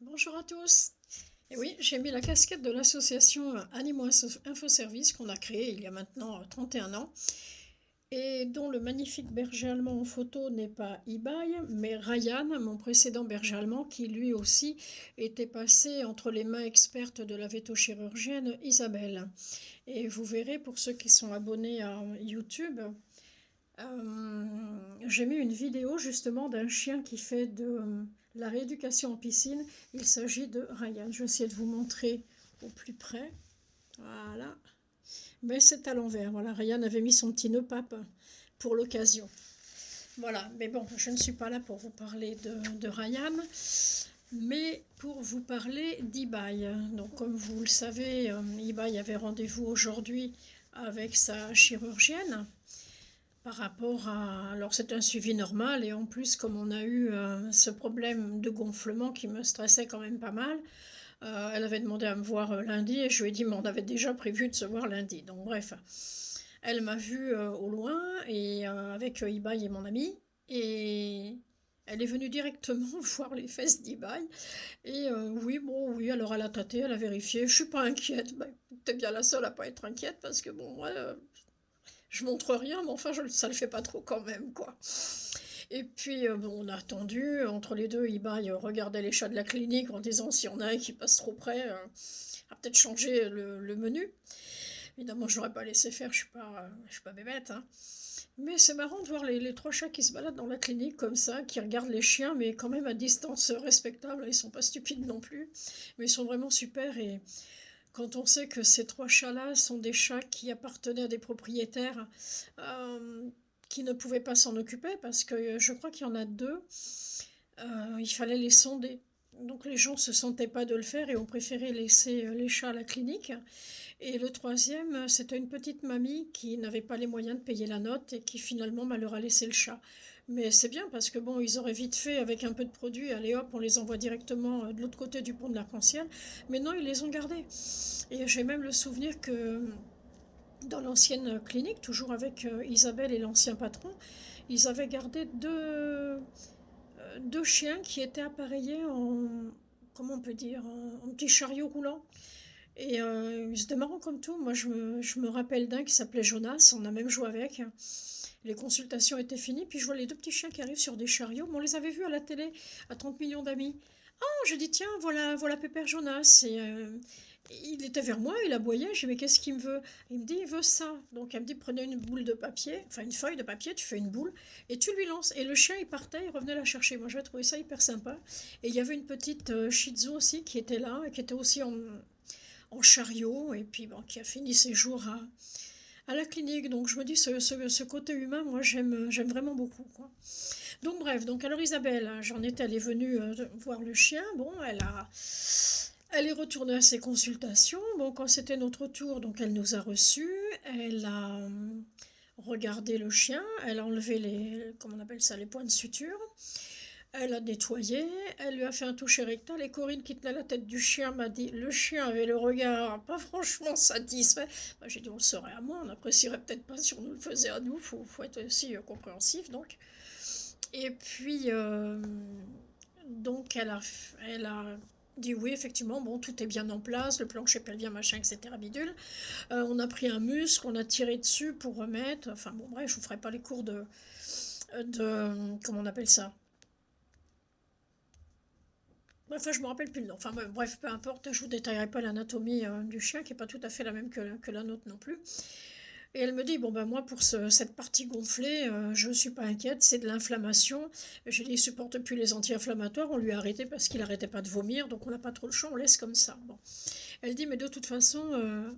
Bonjour à tous. Et oui, j'ai mis la casquette de l'association Animaux Info Service qu'on a créée il y a maintenant 31 ans et dont le magnifique berger allemand en photo n'est pas Ibai, mais Ryan, mon précédent berger allemand, qui lui aussi était passé entre les mains expertes de la vétochirurgienne Isabelle. Et vous verrez, pour ceux qui sont abonnés à YouTube, euh, j'ai mis une vidéo justement d'un chien qui fait de la rééducation en piscine. Il s'agit de Ryan. Je vais essayer de vous montrer au plus près. Voilà. Mais c'est à l'envers. Voilà, Ryan avait mis son petit nœud pape pour l'occasion. Voilà, mais bon, je ne suis pas là pour vous parler de Ryan, mais pour vous parler d'Ibai. Donc, comme vous le savez, Ibai avait rendez-vous aujourd'hui avec sa chirurgienne par rapport à... Alors c'est un suivi normal et en plus comme on a eu ce problème de gonflement qui me stressait quand même pas mal, elle avait demandé à me voir lundi et je lui ai dit mais on avait déjà prévu de se voir lundi. Donc bref, elle m'a vue au loin et avec Ibai et mon ami et elle est venue directement voir les fesses d'Ibai et oui bon oui alors elle a tâté, elle a vérifié, je suis pas inquiète, bah, t'es bien la seule à pas être inquiète parce que bon moi je montre rien, mais enfin, ça le fait pas trop quand même, quoi. Et puis, bon, on a attendu. Entre les deux, Ibai regardait les chats de la clinique en disant s'il y en a un qui passe trop près, à peut-être changer le menu. Évidemment, je n'aurais pas laissé faire, je suis pas bébête, hein. Mais c'est marrant de voir les trois chats qui se baladent dans la clinique comme ça, qui regardent les chiens, mais quand même à distance respectable. Ils sont pas stupides non plus, mais ils sont vraiment super. Et quand on sait que ces trois chats-là sont des chats qui appartenaient à des propriétaires euh, qui ne pouvaient pas s'en occuper, parce que je crois qu'il y en a deux, il fallait les sonder. Donc les gens ne se sentaient pas de le faire et ont préféré laisser les chats à la clinique. Et le troisième, c'était une petite mamie qui n'avait pas les moyens de payer la note et qui finalement leur a laissé le chat. Mais c'est bien parce que bon, ils auraient vite fait avec un peu de produit, allez hop, on les envoie directement de l'autre côté du pont de l'Arc-en-Ciel. Mais non, ils les ont gardés. Et j'ai même le souvenir que dans l'ancienne clinique, toujours avec Isabelle et l'ancien patron, ils avaient gardé deux chiens qui étaient appareillés en, comment on peut dire, en petit chariot roulant. Et c'était marrant comme tout. Moi, je me rappelle d'un qui s'appelait Jonas. On a même joué avec. Les consultations étaient finies. Puis je vois les deux petits chiens qui arrivent sur des chariots. Mais on les avait vus à la télé à 30 millions d'amis. Oh, je dis, tiens, voilà, voilà Pépère Jonas. Et il était vers moi, il aboyait. J'ai dit, mais qu'est-ce qu'il me veut? Il me dit, il veut ça. Donc elle me dit, prenez une boule de papier, enfin une feuille de papier, tu fais une boule et tu lui lances. Et le chien, il partait, il revenait la chercher. Moi, j'avais trouvé ça hyper sympa. Et il y avait une petite Shih Tzu aussi qui était là et qui était aussi en chariot et puis bon, qui a fini ses jours à la clinique. Donc je me dis, ce côté humain, moi j'aime vraiment beaucoup, quoi. Donc bref, donc alors Isabelle, hein, elle est venue voir le chien. Bon, elle est retournée à ses consultations. Bon, quand c'était notre tour, donc elle nous a reçus. Elle a regardé le chien. Elle a enlevé comment on appelle ça, les points de suture. Elle a nettoyé, elle lui a fait un toucher rectal et Corinne qui tenait la tête du chien m'a dit le chien avait le regard pas franchement satisfait. Bah, j'ai dit on le serait à moi, on n'apprécierait peut-être pas si on nous le faisait à nous, faut être aussi compréhensif donc. Et puis donc elle a dit oui effectivement bon tout est bien en place, le plancher pelvien machin etc bidule. On a pris un muscle, on a tiré dessus pour remettre, enfin bon bref je vous ferai pas les cours de comment on appelle ça. Enfin, je me rappelle plus le nom. Enfin, bref, peu importe, je vous détaillerai pas l'anatomie du chien, qui est pas tout à fait la même que la nôtre non plus. Et elle me dit, bon ben moi, pour cette partie gonflée, je ne suis pas inquiète, c'est de l'inflammation. J'ai dit, il supporte plus les anti-inflammatoires, on lui a arrêté parce qu'il arrêtait pas de vomir, donc on n'a pas trop le choix, on laisse comme ça. Bon. Elle dit, mais de toute façon,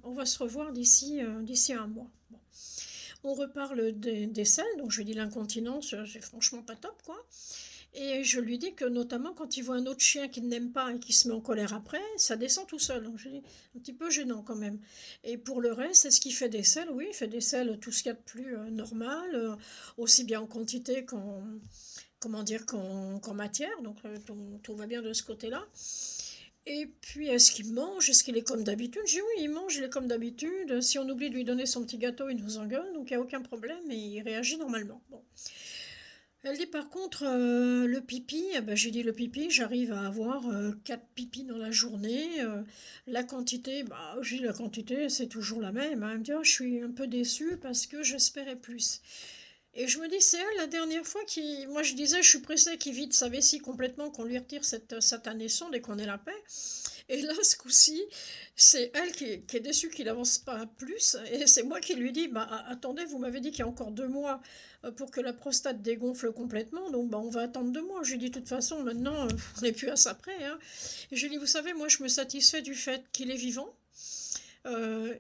on va se revoir d'ici un mois. Bon. On reparle des selles, donc je lui dis l'incontinence, c'est franchement pas top, quoi. Et je lui dis que notamment quand il voit un autre chien qu'il n'aime pas et qui se met en colère après, ça descend tout seul. Donc je dis un petit peu gênant quand même. Et pour le reste, est-ce qu'il fait des selles? Oui, il fait des selles, tout ce qu'il y a de plus normal, aussi bien en quantité comment dire, qu'en matière. Donc tout va bien de ce côté-là. Et puis, est-ce qu'il mange? Est-ce qu'il est comme d'habitude? J'ai dit oui, il mange, il est comme d'habitude. Si on oublie de lui donner son petit gâteau, il nous engueule, donc il n'y a aucun problème et il réagit normalement. Bon. Elle dit par contre, le pipi, eh ben, j'ai dit le pipi, j'arrive à avoir 4 pipis dans la journée. La quantité, bah, j'ai dit la quantité, c'est toujours la même, hein. Elle me dit, oh, je suis un peu déçue parce que j'espérais plus. Et je me dis, c'est elle la dernière fois qui. Moi je disais, je suis pressée qu'il vide sa vessie complètement, qu'on lui retire cette satanée sonde et qu'on ait la paix. Et là, ce coup-ci, c'est elle qui est déçue qu'il avance pas plus. Et c'est moi qui lui dis, bah attendez, vous m'avez dit qu'il y a encore 2 mois pour que la prostate dégonfle complètement. Donc bah, on va attendre 2 mois. Je lui dis, de toute façon, maintenant, on n'est plus à ça près, hein. Et je lui dis, vous savez, moi je me satisfais du fait qu'il est vivant.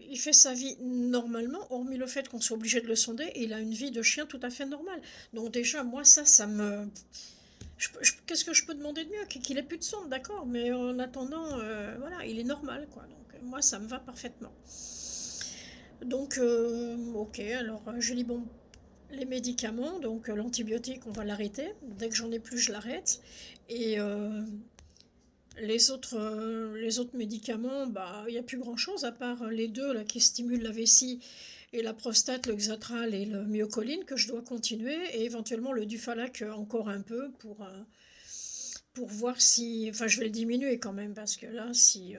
Il fait sa vie normalement, hormis le fait qu'on soit obligé de le sonder, et il a une vie de chien tout à fait normale. Donc déjà, moi, ça me... Qu'est-ce que je peux demander de mieux? Qu'il ait plus de sonde, d'accord, mais en attendant, voilà, il est normal, quoi. Donc moi, ça me va parfaitement. Donc, ok, alors je lis, bon, les médicaments, donc l'antibiotique, on va l'arrêter. Dès que j'en ai plus, je l'arrête. Et les autres médicaments, bah, il n'y a plus grand-chose à part les deux là, qui stimulent la vessie et la prostate, le Xatral et le myocholine que je dois continuer, et éventuellement le Dufalac encore un peu pour voir si... Enfin, je vais le diminuer quand même parce que là, si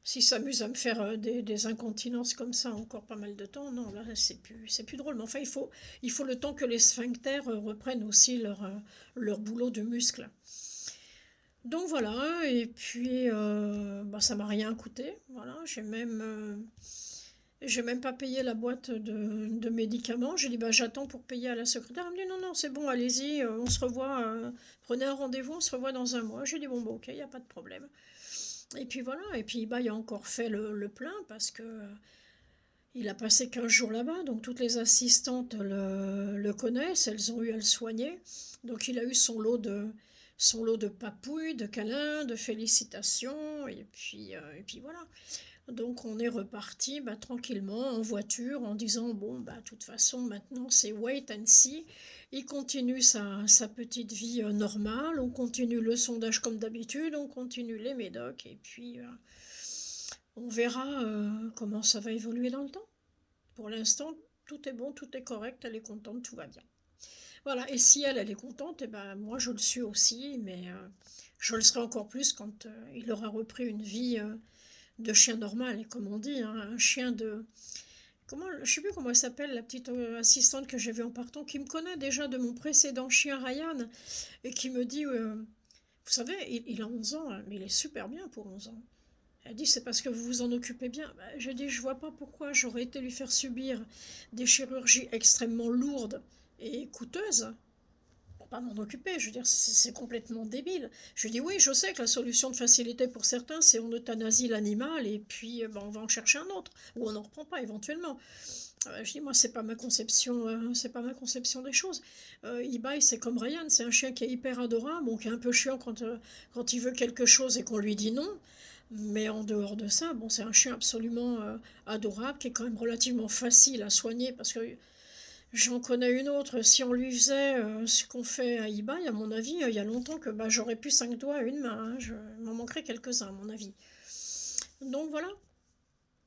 ça s'amuse à me faire des incontinences comme ça encore pas mal de temps, non, là, c'est plus drôle. Mais enfin, il faut le temps que les sphincters reprennent aussi leur boulot de muscle. Donc voilà, et puis bah, ça m'a rien coûté. Voilà, j'ai même pas payé la boîte de médicaments. J'ai dit bah j'attends pour payer à la secrétaire. Elle me dit non non c'est bon, allez-y, on se revoit, prenez un rendez-vous, on se revoit dans un mois. J'ai dit bon bah ok, il y a pas de problème. Et puis voilà, et puis bah il a encore fait le plein parce que il a passé 15 jours là-bas, donc toutes les assistantes le connaissent, elles ont eu à le soigner. Donc il a eu son lot de papouilles, de câlins, de félicitations, et puis voilà. Donc on est reparti bah, tranquillement en voiture en disant bon bah de toute façon maintenant c'est wait and see. Il continue sa petite vie normale, on continue le sondage comme d'habitude, on continue les médocs et puis on verra comment ça va évoluer dans le temps. Pour l'instant, tout est bon, tout est correct, elle est contente, tout va bien. Voilà, et si elle est contente, et ben moi je le suis aussi, mais je le serai encore plus quand il aura repris une vie de chien normal, et comme on dit, hein, un chien de... Comment, je sais plus comment elle s'appelle, la petite assistante que j'ai vue en partant, qui me connaît déjà de mon précédent chien Ryan, et qui me dit, vous savez, il a 11 ans, hein, mais il est super bien pour 11 ans. Elle dit, c'est parce que vous vous en occupez bien. Bah, je dis, je vois pas pourquoi j'aurais été lui faire subir des chirurgies extrêmement lourdes et coûteuses pour pas m'en occuper. Je veux dire, c'est complètement débile. Je dis, oui, je sais que la solution de facilité pour certains, c'est on euthanasie l'animal et puis bah, on va en chercher un autre, ou on n'en reprend pas éventuellement. Je dis, moi, c'est pas ma conception des choses. Ibai, c'est comme Ryan, c'est un chien qui est hyper adorable, bon, qui est un peu chiant quand il veut quelque chose et qu'on lui dit non. Mais en dehors de ça, bon, c'est un chien absolument adorable, qui est quand même relativement facile à soigner, parce que j'en connais une autre. Si on lui faisait ce qu'on fait à Ibai, à mon avis, il y a longtemps que bah, j'aurais plus 5 doigts à une main, hein. Il m'en manquerait quelques-uns, à mon avis. Donc voilà.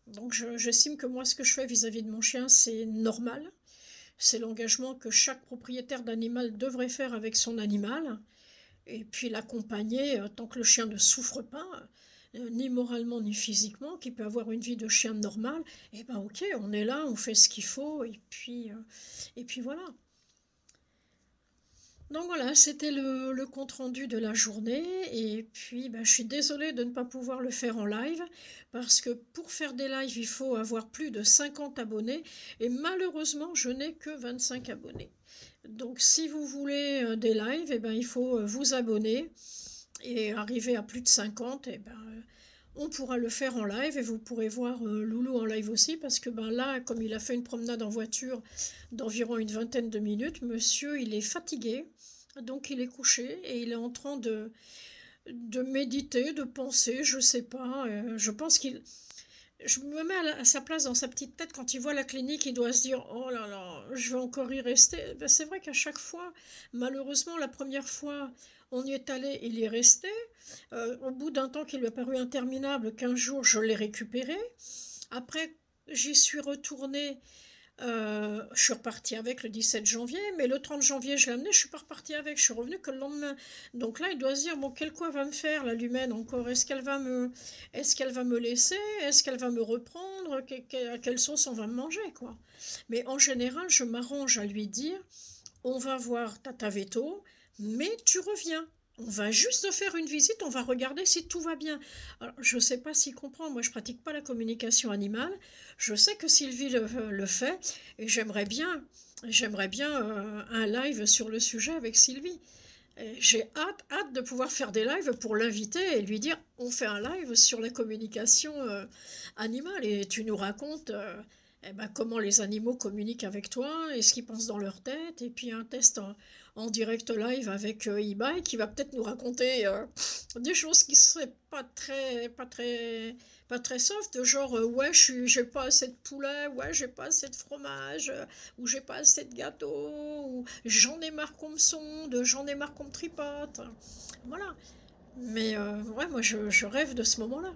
Donc j'estime que moi, ce que je fais vis-à-vis de mon chien, c'est normal. C'est l'engagement que chaque propriétaire d'animal devrait faire avec son animal. Et puis l'accompagner tant que le chien ne souffre pas, ni moralement ni physiquement, qui peut avoir une vie de chien normal. Et ben ok, on est là, on fait ce qu'il faut, et puis voilà. Donc voilà, c'était le compte-rendu de la journée. Et puis, ben, je suis désolée de ne pas pouvoir le faire en live, parce que pour faire des lives, il faut avoir plus de 50 abonnés. Et malheureusement, je n'ai que 25 abonnés. Donc si vous voulez des lives, eh ben, il faut vous abonner. Et arriver à plus de 50, eh ben, on pourra le faire en live. Et vous pourrez voir Loulou en live aussi, parce que ben, là, comme il a fait une promenade en voiture d'environ une vingtaine de minutes, monsieur, il est fatigué. Donc il est couché et il est en train de méditer, de penser, je sais pas. Je pense qu'il... Je me mets à sa place dans sa petite tête quand il voit la clinique, il doit se dire oh là là, je vais encore y rester. Ben, c'est vrai qu'à chaque fois, malheureusement, la première fois, on y est allé, il y est resté. Au bout d'un temps qui lui a paru interminable, 15 jours, je l'ai récupéré. Après, j'y suis retournée Je suis repartie avec le 17 janvier, mais le 30 janvier, je l'ai amené, je suis pas repartie avec, je suis revenue que le lendemain. Donc là, il doit se dire, bon, quel quoi va me faire la Lumène encore? Est-ce qu'elle va me laisser? Est-ce qu'elle va me reprendre? À quelle sauce on va me manger, quoi? Mais en général, je m'arrange à lui dire, on va voir Tata Veto, mais tu reviens. On va juste faire une visite, on va regarder si tout va bien. Alors, je ne sais pas s'il comprend, moi je pratique pas la communication animale. Je sais que Sylvie le fait et j'aimerais bien un live sur le sujet avec Sylvie. J'ai hâte de pouvoir faire des lives pour l'inviter et lui dire on fait un live sur la communication animale et tu nous racontes eh ben, comment les animaux communiquent avec toi et ce qu'ils pensent dans leur tête et puis un test en direct live avec eBay qui va peut-être nous raconter des choses qui seraient pas très soft, genre ouais j'ai pas assez de poulet, ouais j'ai pas assez de fromage, ou j'ai pas assez de gâteau, ou j'en ai marre qu'on me sonde, j'en ai marre qu'on me tripote. Voilà. Mais ouais, moi je rêve de ce moment-là.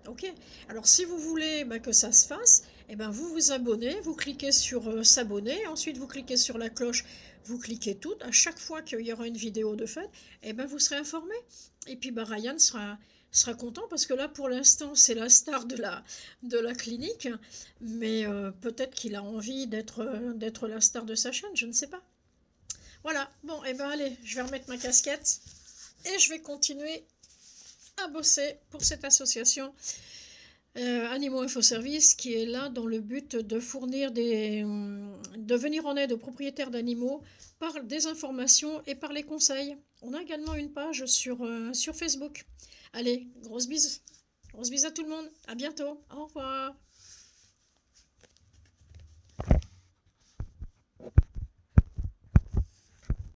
Ok. Alors si vous voulez bah, que ça se fasse, eh ben, vous vous abonnez, vous cliquez sur s'abonner, ensuite vous cliquez sur la cloche, vous cliquez tout. À chaque fois qu'il y aura une vidéo de fête, eh ben, vous serez informé. Et puis bah, Ryan sera content parce que là pour l'instant c'est la star de la clinique, mais peut-être qu'il a envie d'être la star de sa chaîne, je ne sais pas. Voilà, bon, et ben allez, je vais remettre ma casquette et je vais continuer à bosser pour cette association Animaux Info Service qui est là dans le but de de venir en aide aux propriétaires d'animaux par des informations et par les conseils. On a également une page sur Facebook. Allez, grosse bise à tout le monde, à bientôt, au revoir.